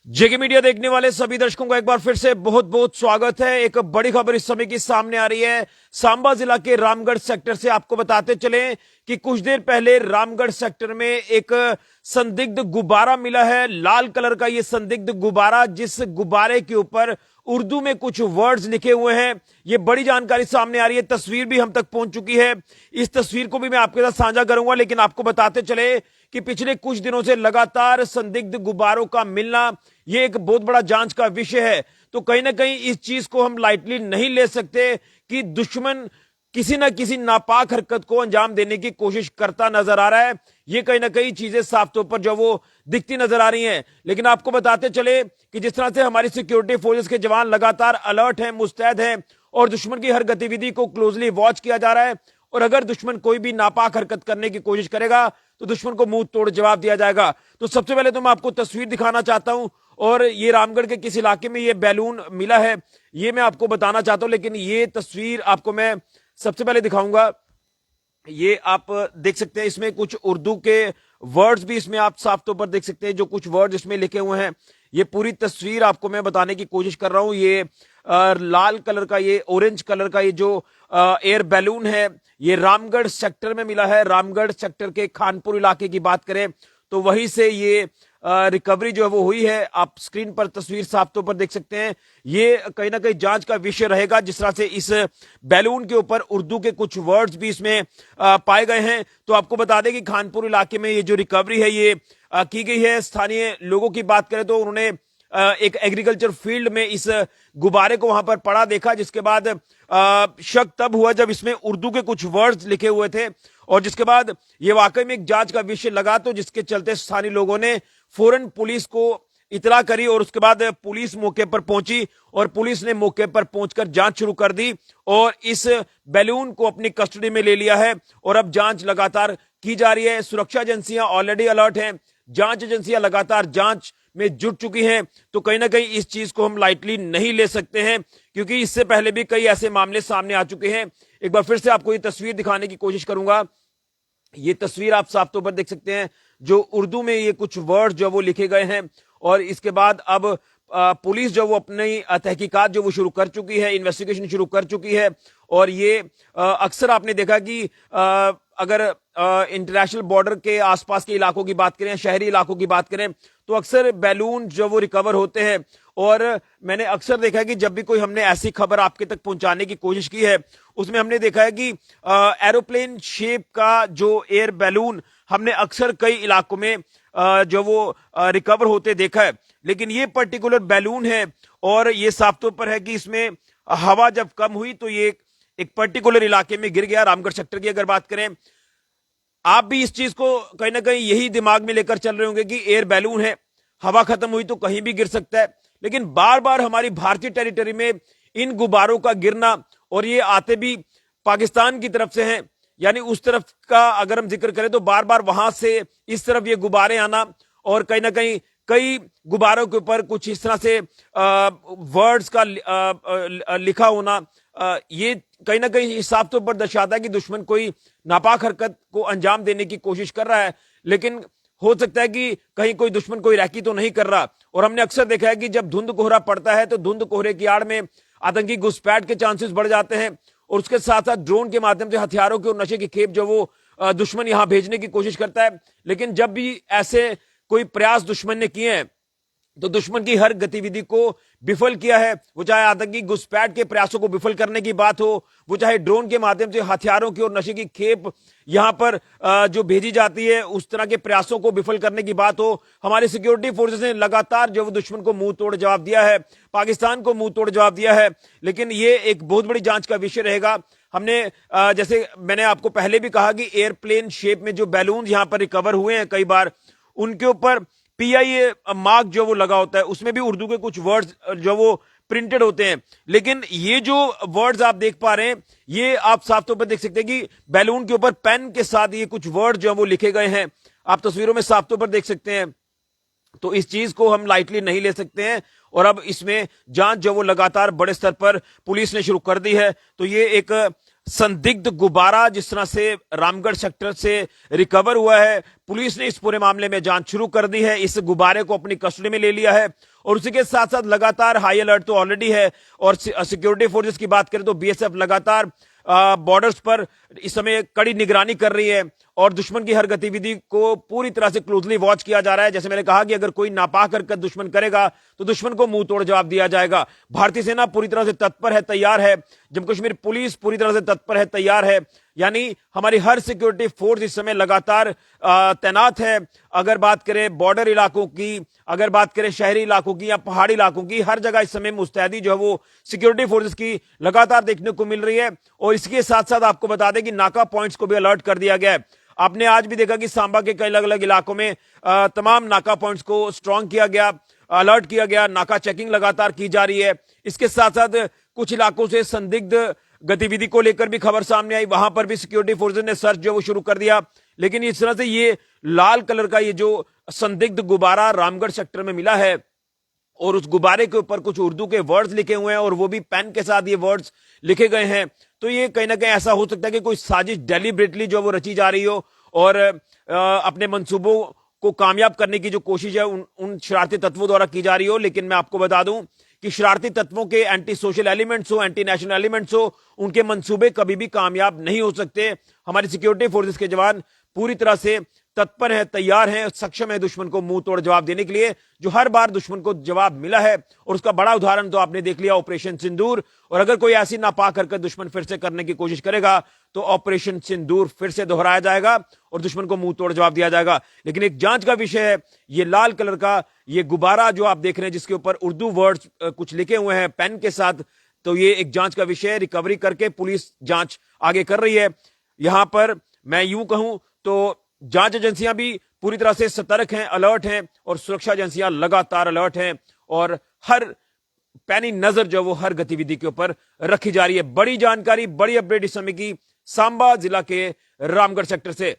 जेके media देखने वाले सभी दर्शकों का एक बार फिर से बहुत बहुत स्वागत है। एक बड़ी खबर इस समय की सामने आ रही है। सांबा जिला के रामगढ़ सेक्टर से आपको बताते चले कि कुछ देर पहले रामगढ़ सेक्टर में एक संदिग्ध गुब्बारा मिला है। लाल कलर का यह संदिग्ध गुब्बारा, जिस गुब्बारे के ऊपर उर्दू में कुछ वर्ड्स लिखे हुए हैं। यह बड़ी जानकारी सामने आ रही है। तस्वीर भी हम तक पहुंच चुकी है। इस तस्वीर को भी मैं आपके साथ साझा करूंगा, लेकिन आपको बताते चले कि पिछले कुछ दिनों से लगातार संदिग्ध गुब्बारों का मिलना यह एक बहुत बड़ा जांच का विषय है। तो कहीं ना कहीं इस चीज को हम लाइटली नहीं ले सकते कि दुश्मन किसी ना किसी नापाक हरकत को अंजाम देने की कोशिश करता नजर आ रहा है। ये कहीं ना कहीं चीजें साफ तौर पर जो वो दिखती नजर आ रही हैं। लेकिन आपको बताते चले कि जिस तरह से हमारी सिक्योरिटी फोर्सेस के जवान लगातार अलर्ट हैं, मुस्तैद हैं और दुश्मन की हर गतिविधि को क्लोजली वॉच किया जा रहा है, और अगर दुश्मन कोई भी नापाक हरकत करने की कोशिश करेगा तो दुश्मन को मुंह तोड़ जवाब दिया जाएगा। तो सबसे पहले तो मैं आपको तस्वीर दिखाना चाहता हूं, और ये रामगढ़ के किस इलाके में ये बैलून मिला है ये मैं आपको बताना चाहता हूं। लेकिन ये तस्वीर आपको मैं सबसे पहले दिखाऊंगा। ये आप देख सकते हैं, इसमें कुछ उर्दू के वर्ड्स भी इसमें आप साफ तौर पर देख सकते हैं। जो कुछ वर्ड्स इसमें लिखे हुए हैं, ये पूरी तस्वीर आपको मैं बताने की कोशिश कर रहा हूं। ये लाल कलर का, ये ऑरेंज कलर का ये जो एयर बैलून है, ये रामगढ़ सेक्टर में मिला है। रामगढ़ सेक्टर के खानपुर इलाके की बात करें तो वहीं से ये रिकवरी जो है वो हुई है। आप स्क्रीन पर तस्वीर साफ तौर पर देख सकते हैं। ये कहीं ना कहीं जांच का विषय रहेगा। जिस तरह से इस बैलून के ऊपर उर्दू के कुछ वर्ड्स भी इसमें पाए गए हैं। तो आपको बता दें कि खानपुर इलाके में ये जो रिकवरी है ये की गई है। स्थानीय लोगों की बात करें तो उन्होंने एक एग्रीकल्चर फील्ड में इस गुब्बारे को वहां पर पड़ा देखा, जिसके बाद शक तब हुआ जब इसमें उर्दू के कुछ वर्ड्स लिखे हुए थे, और जिसके बाद ये वाकई में एक जांच का विषय लगा। तो जिसके चलते स्थानीय लोगों ने फौरन पुलिस को इतला करी, और उसके बाद पुलिस मौके पर पहुंची और पुलिस ने मौके पर पहुंचकर जांच शुरू कर दी और इस बैलून को अपनी कस्टडी में ले लिया है। और अब जांच लगातार की जा रही है। सुरक्षा एजेंसियां ऑलरेडी अलर्ट हैं, जांच एजेंसियां लगातार जांच में जुट चुकी हैं। तो कहीं ना कहीं इस चीज को हम लाइटली नहीं ले सकते हैं, क्योंकि इससे पहले भी कई ऐसे मामले सामने आ चुके हैं। एक बार फिर से आपको ये तस्वीर दिखाने की कोशिश करूंगा। ये तस्वीर आप साफ तौर पर देख सकते हैं, जो उर्दू में ये कुछ वर्ड जो वो लिखे गए हैं। और इसके बाद अब पुलिस जो वो अपनी तहकीकात जो वो शुरू कर चुकी है, इन्वेस्टिगेशन शुरू कर चुकी है। और ये अक्सर आपने देखा कि अगर इंटरनेशनल बॉर्डर के आसपास के इलाकों की बात करें, शहरी इलाकों की बात करें, तो अक्सर बैलून जो वो रिकवर होते हैं। और मैंने अक्सर देखा है कि जब भी कोई हमने ऐसी खबर आपके तक पहुंचाने की कोशिश की है, उसमें हमने देखा है कि एरोप्लेन शेप का जो एयर बैलून हमने अक्सर कई इलाकों में जो वो रिकवर होते देखा है। लेकिन ये पर्टिकुलर बैलून है, और ये साफ तौर पर है कि इसमें हवा जब कम हुई तो ये एक पर्टिकुलर इलाके में गिर गया। रामगढ़ सेक्टर की अगर बात करें, आप भी इस चीज को कहीं ना कहीं यही दिमाग में लेकर चल रहे होंगे कि एयर बैलून है, हवा खत्म हुई तो कहीं भी गिर सकता है। लेकिन बार बार हमारी भारतीय टेरिटरी में इन गुब्बारों का गिरना, और ये आते भी पाकिस्तान की तरफ से हैं, यानी उस तरफ का अगर हम जिक्र करें तो बार बार वहां से इस तरफ ये गुब्बारे आना, और कहीं ना कहीं कई गुब्बारों के ऊपर कुछ इस तरह से वर्ड्स का लिखा होना, ये कहीं ना कहीं साफ तौर पर दर्शाता है कि दुश्मन कोई नापाक हरकत को अंजाम देने की कोशिश कर रहा है। लेकिन हो सकता है कि कहीं कोई दुश्मन कोई रैकी तो नहीं कर रहा। और हमने अक्सर देखा है कि जब धुंध कोहरा पड़ता है तो धुंध कोहरे की आड़ में आतंकी घुसपैठ के चांसेस बढ़ जाते हैं, और उसके साथ साथ ड्रोन के माध्यम से हथियारों की और नशे की खेप जो वो दुश्मन यहां भेजने की कोशिश करता है। लेकिन जब भी ऐसे कोई प्रयास दुश्मन ने किए हैं तो दुश्मन की हर गतिविधि को विफल किया है। वो चाहे आतंकी घुसपैठ के प्रयासों को विफल करने की बात हो, वो चाहे ड्रोन के माध्यम से हथियारों की और नशे की खेप यहां पर जो भेजी जाती है उस तरह के प्रयासों को विफल करने की बात हो, हमारी सिक्योरिटी फोर्सेस ने लगातार जो दुश्मन को मुंह तोड़ जवाब दिया है, पाकिस्तान को मुंह तोड़ जवाब दिया है। लेकिन ये एक बहुत बड़ी जांच का विषय रहेगा। हमने जैसे मैंने आपको पहले भी कहा कि एयरप्लेन शेप में जो बैलून यहां पर रिकवर हुए हैं कई बार, उनके ऊपर पीआईए मार्क जो वो लगा होता है, उसमें भी उर्दू के कुछ वर्ड्स जो वो प्रिंटेड होते हैं। लेकिन ये जो वर्ड्स आप देख पा रहे हैं, ये आप साफ तौर पर देख सकते हैं कि बैलून के ऊपर पेन के साथ ये कुछ वर्ड जो वो लिखे गए हैं, आप तस्वीरों में साफ तौर पर देख सकते हैं। तो इस चीज को हम लाइटली नहीं ले सकते हैं, और अब इसमें जांच जो वो लगातार बड़े स्तर पर पुलिस ने शुरू कर दी है। तो ये एक संदिग्ध गुब्बारा जिस तरह से रामगढ़ सेक्टर से रिकवर हुआ है, पुलिस ने इस पूरे मामले में जांच शुरू कर दी है, इस गुब्बारे को अपनी कस्टडी में ले लिया है और उसी के साथ साथ लगातार हाई अलर्ट तो ऑलरेडी है। और सिक्योरिटी फोर्सेस की बात करें तो बीएसएफ लगातार बॉर्डर्स पर इस समय कड़ी निगरानी कर रही है और दुश्मन की हर गतिविधि को पूरी तरह से क्लोजली वॉच किया जा रहा है। जैसे मैंने कहा कि अगर कोई नापाक हरकत दुश्मन करेगा तो दुश्मन को मुंह तोड़ जवाब दिया जाएगा। भारतीय सेना पूरी तरह से तत्पर है, तैयार है। जम्मू कश्मीर पुलिस पूरी तरह से तत्पर है, तैयार है। यानी हमारी हर सिक्योरिटी फोर्स इस समय लगातार तैनात है। अगर बात करें बॉर्डर इलाकों की, अगर बात करें शहरी इलाकों की या पहाड़ी इलाकों की, हर जगह इस समय मुस्तैदी जो है वो सिक्योरिटी फोर्सेस की लगातार देखने को मिल रही है। और इसके साथ साथ आपको बता दें कि नाका पॉइंट्स को भी अलर्ट कर दिया गया है। आपने आज भी देखा कि सांबा के कई अलग अलग इलाकों में तमाम नाका पॉइंट्स को स्ट्रांग किया गया, अलर्ट किया गया, नाका चेकिंग लगातार की जा रही है। इसके साथ साथ कुछ इलाकों से संदिग्ध गतिविधि को लेकर भी खबर सामने आई, वहां पर भी सिक्योरिटी फोर्सेस ने सर्च जो वो शुरू कर दिया। लेकिन इस तरह से ये लाल कलर का ये जो संदिग्ध गुब्बारा रामगढ़ सेक्टर में मिला है और उस गुब्बारे के ऊपर कुछ उर्दू के वर्ड्स लिखे हुए हैं और वो भी पेन के साथ ये वर्ड्स लिखे गए हैं, तो ये कहीं ना कहीं ऐसा हो सकता है कि कोई साजिश डेलिब्रेटली जो वो रची जा रही हो और अपने मंसूबों को कामयाब करने की जो कोशिश है उन शरारती तत्वों द्वारा की जा रही हो। लेकिन मैं आपको बता दूं कि शरारती तत्वों के एंटी सोशल एलिमेंट्स हो, एंटी नेशनल एलिमेंट्स हो, उनके मंसूबे कभी भी कामयाब नहीं हो सकते। हमारी सिक्योरिटी फोर्सेस के जवान पूरी तरह से तत्पर हैं, तैयार हैं, सक्षम है दुश्मन को मुंह तोड़ जवाब देने के लिए, जो हर बार दुश्मन को जवाब मिला है। और उसका बड़ा उदाहरण तो आपने देख लिया ऑपरेशन सिंदूर। और अगर कोई ऐसी नापाक हरकत दुश्मन फिर से करने की कोशिश करेगा तो ऑपरेशन सिंदूर फिर से दोहराया जाएगा और दुश्मन को मुंह तोड़ जवाब दिया जाएगा। लेकिन एक जांच का विषय है ये लाल कलर का ये गुब्बारा जो आप देख रहे हैं, जिसके ऊपर उर्दू वर्ड्स कुछ लिखे हुए हैं पेन के साथ, तो ये एक जांच का विषय है। रिकवरी करके पुलिस जांच आगे कर रही है। यहां पर मैं यूं कहूं तो जांच एजेंसियां भी पूरी तरह से सतर्क हैं, अलर्ट हैं और सुरक्षा एजेंसियां लगातार अलर्ट हैं और हर पैनी नजर जो वो हर गतिविधि के ऊपर रखी जा रही है। बड़ी जानकारी, बड़ी अपडेट इस समय की सांबा जिला के रामगढ़ सेक्टर से।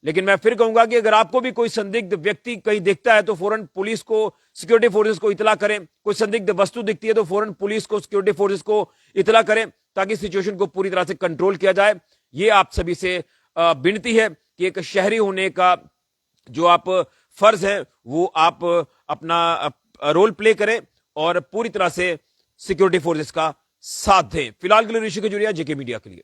लेकिन मैं फिर कहूंगा कि अगर आपको भी कोई संदिग्ध व्यक्ति कहीं दिखता है तो फौरन पुलिस को, सिक्योरिटी फोर्सेस को इतला करें। कोई संदिग्ध वस्तु दिखती है तो फौरन पुलिस को, सिक्योरिटी फोर्सेस को इतला करें ताकि सिचुएशन को पूरी तरह से कंट्रोल किया जाए। ये आप सभी से विनती है कि एक शहरी होने का जो आप फर्ज है वो आप अपना रोल प्ले करें और पूरी तरह से सिक्योरिटी फोर्सेस का साथ दें। फिलहाल के लिए ऋषि खजुरिया, जेके मीडिया के लिए।